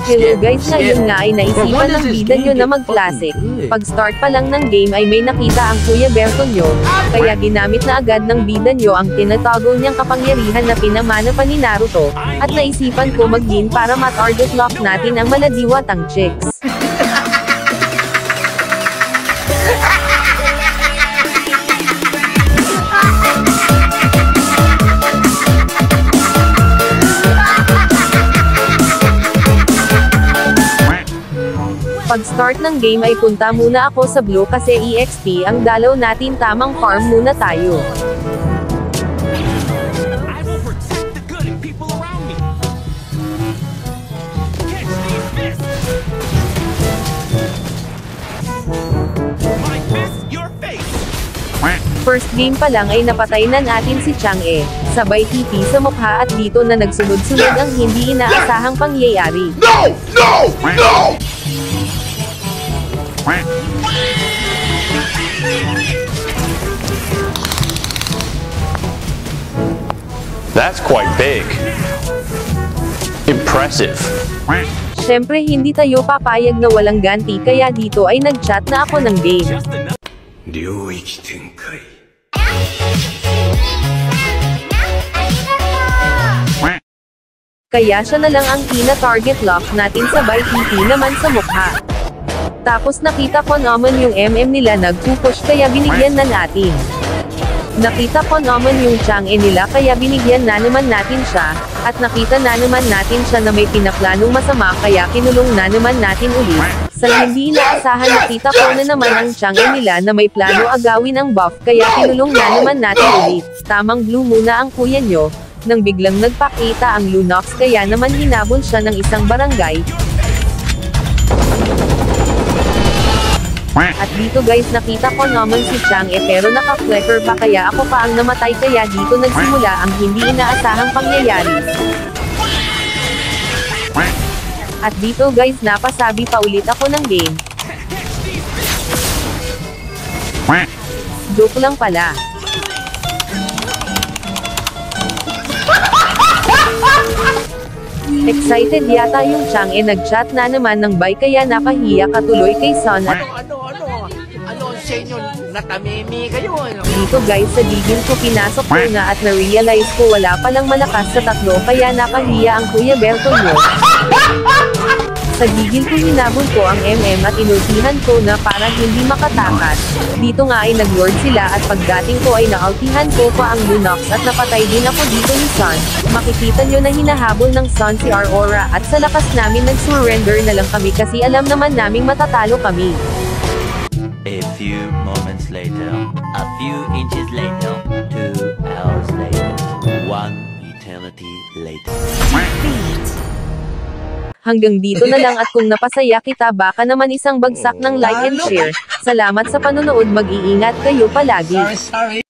Hello guys, ngayon nga ay naisipan ng bida nyo na mag-classic. Pag start pa lang ng game ay may nakita ang Kuya Berto nyo, kaya ginamit na agad ng bida nyo ang tinatago niyang kapangyarihan na pinamana pa ni Naruto, at naisipan ko mag-in para mat-target lock natin ang maladiwatang chicks. Pag start ng game ay punta muna ako sa blue kasi EXP ang dalaw natin, tamang farm muna tayo. First game pa lang ay napatay na natin si Chang'e, sabay TP sa mukha at dito na nagsunod-sunod ang hindi inaasahang pangyayari. No! No! No! That's quite big. Impressive. Syempre hindi tayo papayag na walang ganti kaya dito ay nag-chat na ako ng game. Kaya siya na lang ang tina-target lock natin, sabay TP naman sa mukha. Tapos nakita ko naman yung MM nila nag-push kaya binigyan na natin. Nakita ko naman yung Chang'e nila kaya binigyan na naman natin siya, at nakita na naman natin siya na may pinaplanong masama kaya kinulong na naman natin ulit. Sa hindi inaasahan nakita ko na naman ang Chang'e nila na may plano agawin ang buff kaya kinulong na naman natin ulit. Tamang blue muna ang kuya nyo, nang biglang nagpakita ang Lunox kaya naman hinabol siya ng isang barangay. At dito guys nakita ko naman si Chang'e pero naka-flicker pa kaya ako pa ang namatay kaya dito nagsimula ang hindi inaasahang pangyayari. At dito guys napasabi pa ulit ako ng game. Joke lang pala. Excited yata yung Chang'e, nag-chat na naman ng bye kaya napahiya katuloy kay Son at Ano sa inyo? Natamimi kayo? dito guys sa digil ko pinasok ko na at na-realize ko wala palang malakas sa tatlo kaya napahiya ang Kuya Berto nyo. Sa gigil ko hinabol ko ang MM at inultihan ko na para hindi makatakas. Dito nga ay nag-word sila at pagdating ko ay naultihan ko pa ang Lunox at napatay din ako dito ni Son. Makikita nyo na hinahabol ng Son si Aurora at sa lakas namin nag-surrender na lang kami kasi alam naman naming matatalo kami. A few moments later, a few inches later, 2 hours later, 1 eternity later. Hanggang dito na lang at kung napasaya kita baka naman isang bagsak ng like and share. Salamat sa panonood, mag-iingat kayo palagi. Sorry.